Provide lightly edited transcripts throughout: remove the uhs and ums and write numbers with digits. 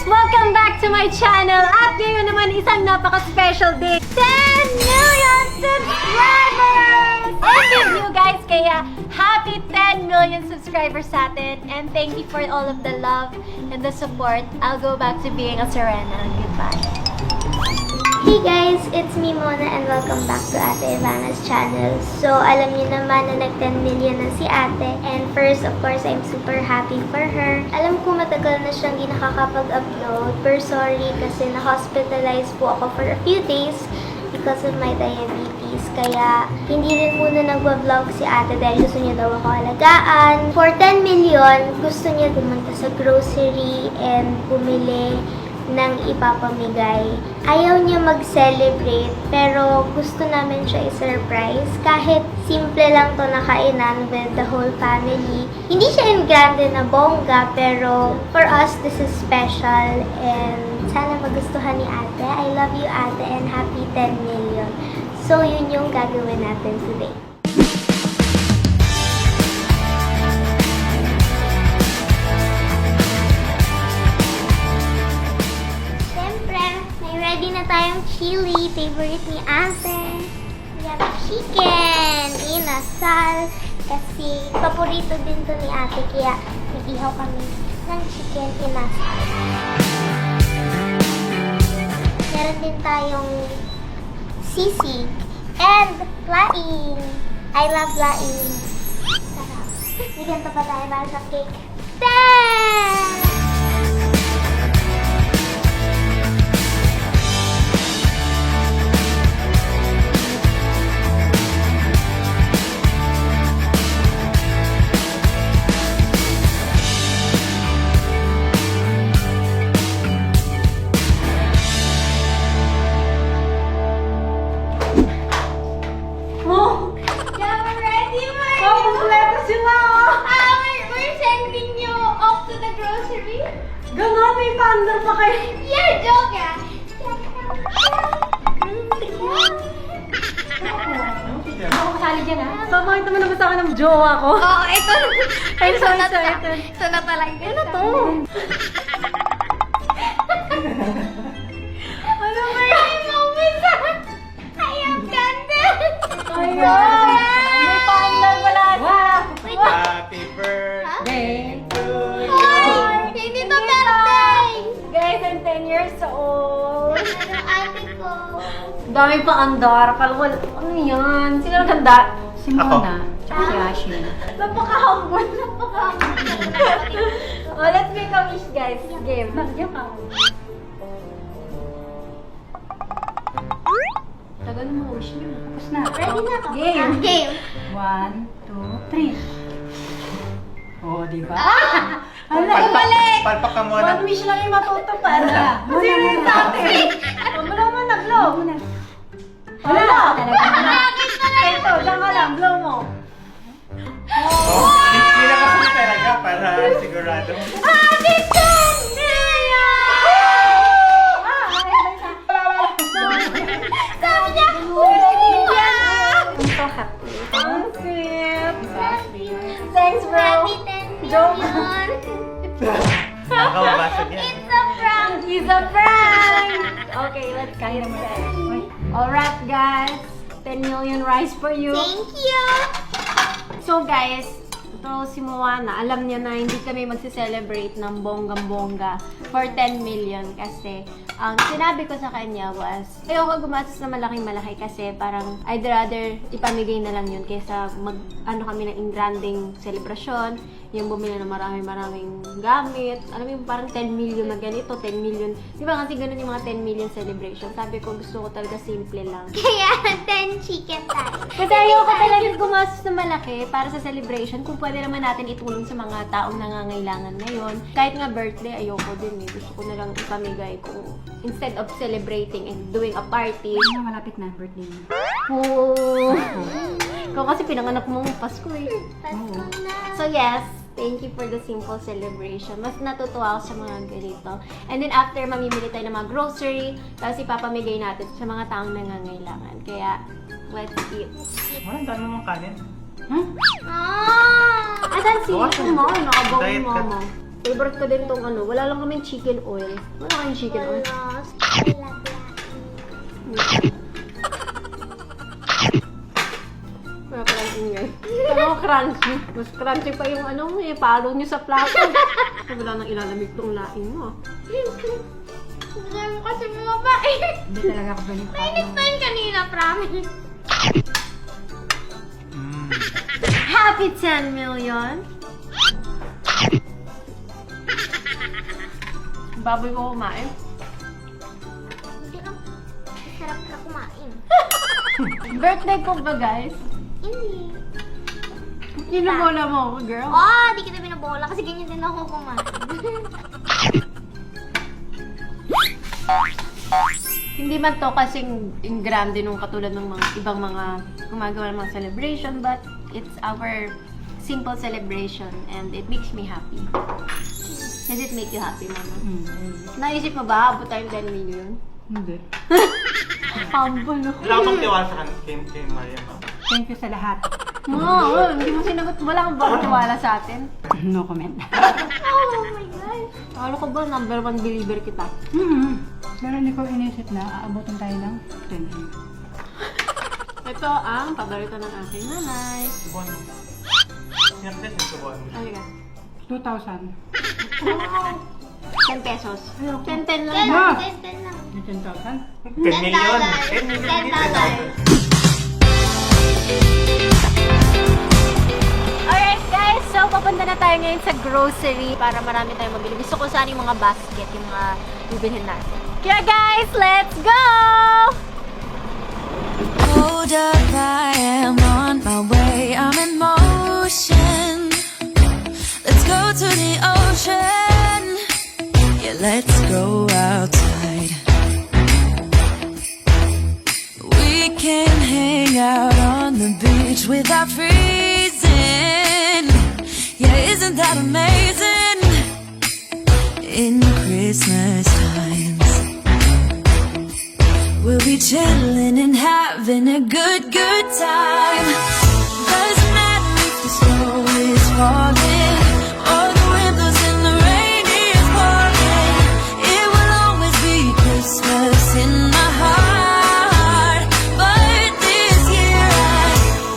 Welcome back to my channel! At ngayon naman isang napaka-special day. 10 million subscribers! And with you guys, kaya happy 10 million subscribers sa atin. And thank you for all of the love and the support. I'll go back to being a Serena. Goodbye. Hey guys, it's me Mona and welcome back to Ate Ivana's channel. So, alam niyo naman na nag-10 million na si ate. And first, of course, I'm super happy for her. Alam ko matagal na siyang di nakakapag-upload. Pero sorry kasi na-hospitalized po ako for a few days because of my diabetes. Kaya, hindi rin muna nagwa-vlog si ate dahil gusto niya daw ako alagaan. For 10 million, gusto niya pumunta sa grocery and bumili ng ipapamigay. Ayaw niya mag-celebrate, pero gusto namin siya i-surprise. Kahit simple lang to na kainan with the whole family. Hindi siya in grande na bongga, pero for us, this is special. And sana magustuhan ni ate. I love you, ate, and happy 10 million. So, yun yung gagawin natin today. Ready na tayong chili, favorite ni ate. We have chicken, inasal, kasi paborito din to ni ate, kaya nag-ihaw kami ng chicken inasal. Meron din tayong sisig and laing. I love laing. Sarap. May ganito pa tayo para sa cake. 10! Ganon, may paandar pa kayo. Yeah, joke ah. Ako kasali dyan ha. So, makita mo naman sa akin ng jowa ko. Oo, ito. I'm so excited. Ito na talaga. Ano to? Ano ba yun? Ay, moments ah. I am content. Ayun. May paandar pala siya. Happy birthday to you. Ay, hindi to birthday. Guys, I'm 10 years old. Ano ate ko? Dami pa andar. Kalwal. Ano yan? Sino naganda? Si Mona. Tsaka si Ashley. Napaka-humble. Napaka-humble. Oh, let's make a wish, guys. Game. Nagyan ka. Tagal mo wish niyo. Tapos na. Ready na ako. Game. Game. 1, 2, 3. Oh, di ba? Palpak ka muna. One wish lang yung matutupad. Sino yung sa atin? Blow mo na, blow. Wala. Ito, diyan ka lang, blow mo. Oh, hindi na kasi talaga para sigurado. Happy birthday! Sabi niya, I'm so happy. Ang sweet. Thanks, bro. Happy 10 Joke. million. Nakakabasag yan. It's a prank. It's a prank! Okay, let's kahit mo. Alright, guys. 10 million rice for you. Thank you. So, guys, ito si Moana. Alam niya na hindi kami magse-celebrate ng bonggang-bongga for 10 million kasi ang sinabi ko sa kanya was ayoko gumastos na malaking-malaki kasi parang I'd rather ipamigay na lang yun kaysa mag-ano kami ng granding celebration, yung bumili ng maraming gamit. Alam mo yung parang 10 million na ganito, 10 million. Di ba kasi ganun yung mga 10 million celebration. Sabi ko gusto ko talaga simple lang. Kaya 10 chicken tayo. Kasi ayoko talaga gumastos na malaki para sa celebration kung pwede naman natin itulong sa mga taong nangangailangan ngayon. Kahit nga birthday, ayoko din eh. Gusto ko na lang ipamigay ko. Instead of celebrating and doing a party. Malapit na birthday mo. Oh. Ikaw kasi pinanganak mo Pasko eh. Pasko na. So yes, thank you for the simple celebration. Mas natutuwa ako sa mga ganito. And then after, mamimili tayo ng mga grocery, tapos ipapamigay natin sa mga taong nangangailangan. Kaya, let's eat. Wala, dami mong kanin. Huh? Ah! Asan si Bawasan. mo? Nakabawin Diet mo ka. mo. Favorite ko din tong ano. Wala lang kaming chicken oil. Wala kayong chicken oil. Wala. I love that. Wala pa lang ingay. Pero crunchy. Mas crunchy pa yung ano mo eh. Palo nyo sa plato. Wala nang ilalamig tong laing mo. Hindi mo kasi mga Hindi talaga ako ganito. Mainit pa yun kanina, promise. Happy 10 million! Baboy ko kumain. Hindi ka. Sarap ka kumain. Birthday ko ba, guys? Hindi. Kinubola mo ako, girl. Oh, di kita binabola kasi ganyan din ako kumain. Hindi man to kasing grande nung katulad ng mga ibang mga gumagawa ng mga celebration, but it's our simple celebration and it makes me happy. Does it make you happy, Mama? Naisip mo ba, abot tayong 10 million? Hindi. Humble, no? Wala akong tiwala sa kay Mariam. Thank you sa lahat. Oo, hindi mo sinagot. Wala kang bang tiwala sa atin? No comment. Oh my gosh. Ano ka ba? Number 1 believer kita. Pero hindi ko inisip na aabutin tayo ng 10 million. Ito ang paborito ng aking nanay. Subuhan mo. Sinakses yung subuhan mo. Ano ka? 2,000. 10 pesos. 10 lang. Ten, Ah! ten lang. May 10,000? 10 million! 10 million! Alright guys, so papunta na tayo ngayon sa grocery para marami tayong mabili. Gusto ko saan yung mga basket, yung mga bibilhin natin. Kaya guys, let's go! Hold up, I am on my way. I'm in motion. Let's go to the ocean. Yeah, let's go outside. We can hang out on the beach without freezing. Yeah, isn't that amazing? In Christmas times, we'll be chilling and having a good time. Doesn't matter if the snow is falling or the wind blows and the rain is pouring. It will always be Christmas in my heart. But this year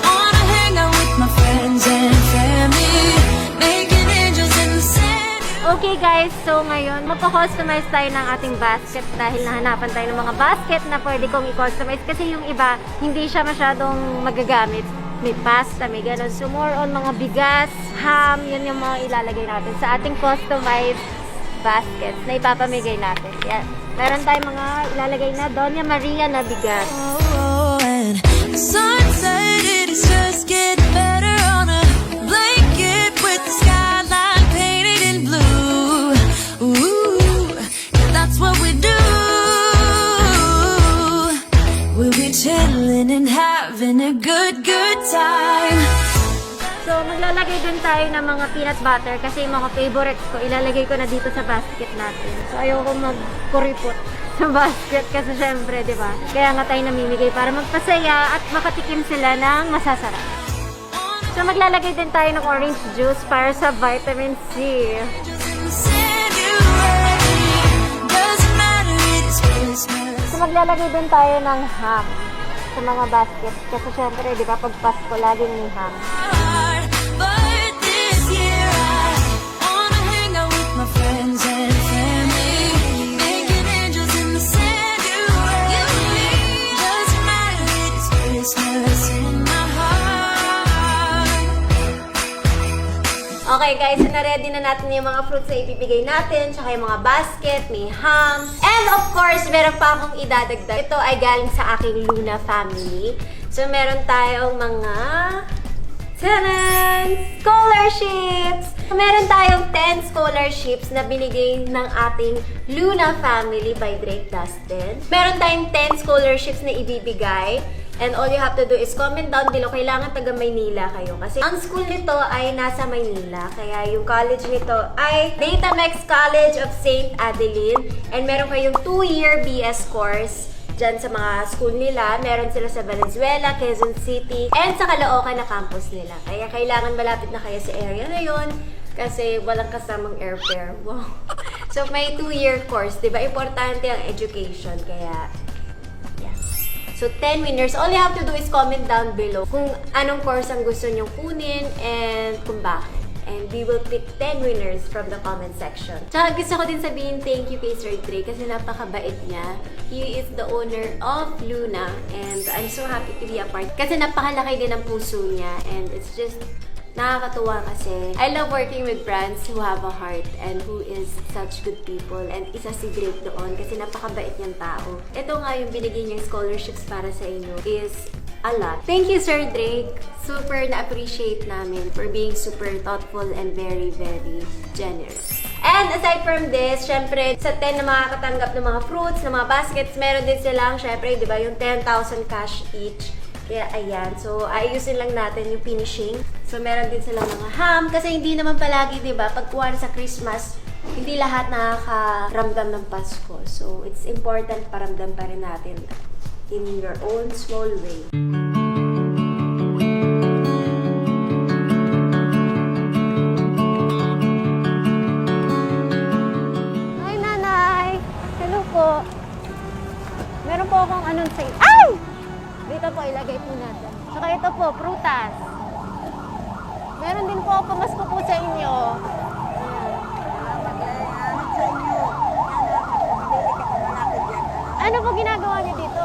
I wanna hang out with my friends and family, making angels in the sand. Okay guys, so ngayon, magpo-customize tayo ng ating basket dahil nahanapan tayo ng mga basket na pwede kong i-customize kasi yung iba, hindi siya masyadong magagamit. May pasta, may ganun. So more on mga bigas, ham, yun yung mga ilalagay natin sa ating customized baskets na ipapamigay natin. Yan. Meron tayong mga ilalagay na Doña Maria na bigas. Oh, and the sunset, it is just getting better on a blanket with the skyline painted in blue. Ooh, yeah, that's what we do. We'll be chilling and having a good time. So, maglalagay din tayo ng mga peanut butter kasi yung mga favorites ko, ilalagay ko na dito sa basket natin. So, ayoko magkuripot sa basket kasi syempre, di ba? Kaya nga tayo namimigay para magpasaya at makatikim sila ng masasarap. So, maglalagay din tayo ng orange juice para sa vitamin C. Angels in the sand, you ready? Doesn't matter, it's Christmas. So, maglalagay din tayo ng ham sa mga basket kasi syempre, di ba, pag Pasko, laging may ham. But this year I wanna hang out with my friends and family, making angels in the sand. You and me. Doesn't matter, it's Christmas in my heart. Okay guys, so na-ready na natin yung mga fruits na ibibigay natin, tsaka yung mga basket, may ham. And of course, meron pa akong idadagdag. Ito ay galing sa aking Luna family. So meron tayong mga scholarships! Meron tayong 10 scholarships na binigay ng ating Luna family by Drake Dustin. Meron tayong 10 scholarships na ibibigay. And all you have to do is comment down below. Kailangan taga Maynila kayo. Kasi ang school nito ay nasa Maynila. Kaya yung college nito ay Datamex College of St. Adeline. And meron kayong 2-year BS course dyan sa mga school nila. Meron sila sa Valenzuela, Quezon City, and sa Caloocan na campus nila. Kaya kailangan malapit na kayo sa area na yun. kasi walang kasamang airfare. Wow. So, may 2-year course, di ba? Importante ang education, kaya yeah. So, 10 winners. All you have to do is comment down below kung anong course ang gusto nyong kunin and kung bakit. And we will pick 10 winners from the comment section. Tsaka gusto ko din sabihin thank you kay Sir Dre kasi napakabait niya. He is the owner of Luna and I'm so happy to be a part. Kasi napakalaki din ang puso niya and it's just nakakatuwa kasi I love working with brands who have a heart and who is such good people and isa si Drake doon kasi napakabait niyang tao. Ito nga yung binigay niyang scholarships para sa inyo is a lot. Thank you, Sir Drake. Super na-appreciate namin for being super thoughtful and very, very generous. And aside from this, syempre, sa 10 na makakatanggap ng mga fruits, ng mga baskets, meron din silang, syempre, di ba, yung 10,000 cash each. Kaya, ayan. So, ayusin lang natin yung finishing. So, meron din silang mga ham. Kasi hindi naman palagi, di ba, pagkuhan sa Christmas, hindi lahat nakakaramdam ng Pasko. So, it's important paramdam pa rin natin in your own small way. Hi, Nanay! Hello po. Meron po akong anong say. Ay! Dito po, ilagay po natin. Saka ito po, prutas. Meron din po ako pamasko po sa inyo. Ano po ginagawa niyo dito?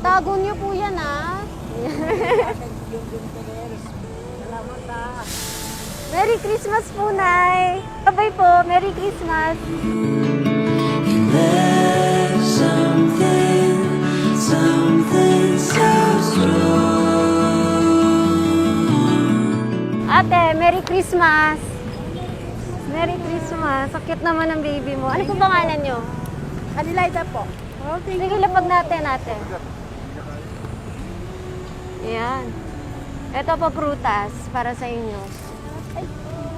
Tago niyo po yan, ah. Merry Christmas po, Nay! Bye po! Merry Christmas! And there's something so strong. Ate, Merry Christmas! Merry Christmas! Sakit naman ang baby mo. Ano po pangalan niyo? Adelaida po. Sige, lapag natin, ate. Ayan. Ito po prutas para sa inyo.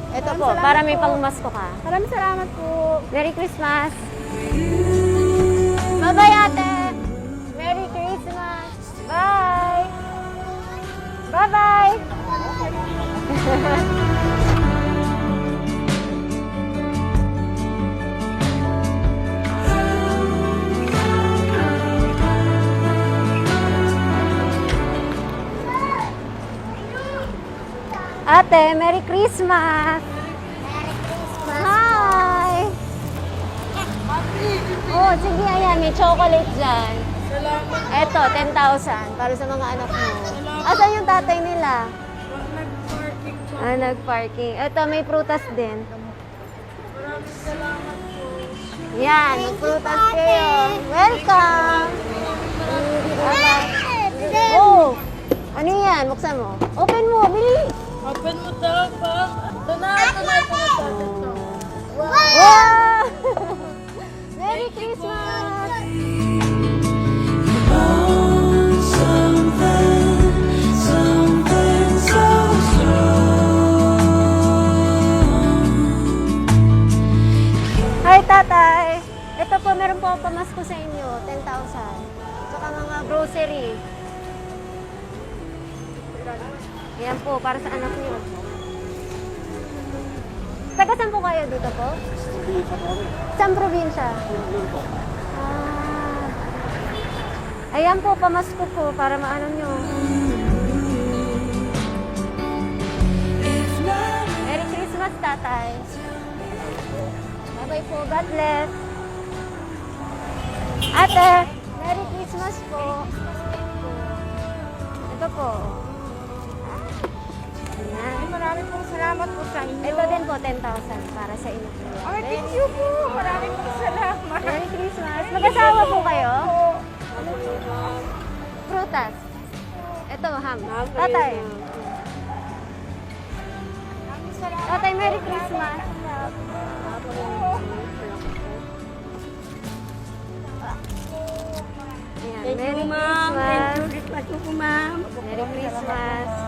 Ito po, para may pangmasko ka. Maraming salamat po. Merry Christmas! Bye-bye, ate! Merry Christmas! Bye! Bye-bye! Ate, Merry Christmas! Hi! Oh, sige, ayan, may chocolate dyan. Eto, 10,000 para sa mga anak mo. Asan yung tatay nila? Nag-parking. Eto, may prutas din. Yan, magprutas kayo. Welcome! Oh! Ano yan? Buksan mo. Open mo, bilis! Open mo daw pa. Ito na. Wow! Merry Christmas! Something so strong. Hi, tatay! Ito po, meron po ako pamasko sa inyo. 10,000. Tsaka mga grocery. Yan po, para sa anak niyo. Taga saan po kayo dito po? Saan probinsya? Ayan po, pamasko po para maano nyo. Merry Christmas, tatay. Bye-bye po. God bless. Ate, Merry Christmas po. Ito po. Ayan. Maraming pong salamat po sa inyo. Ito din po, 10,000 para sa inyo. Ay, thank you po. Maraming pong salamat. Merry Christmas. Mag-asawa po kayo? Prutas. Ito, ham. Tatay. Tatay, Merry Christmas. Ayan, Merry Christmas. Christmas po, ma'am. Merry Christmas.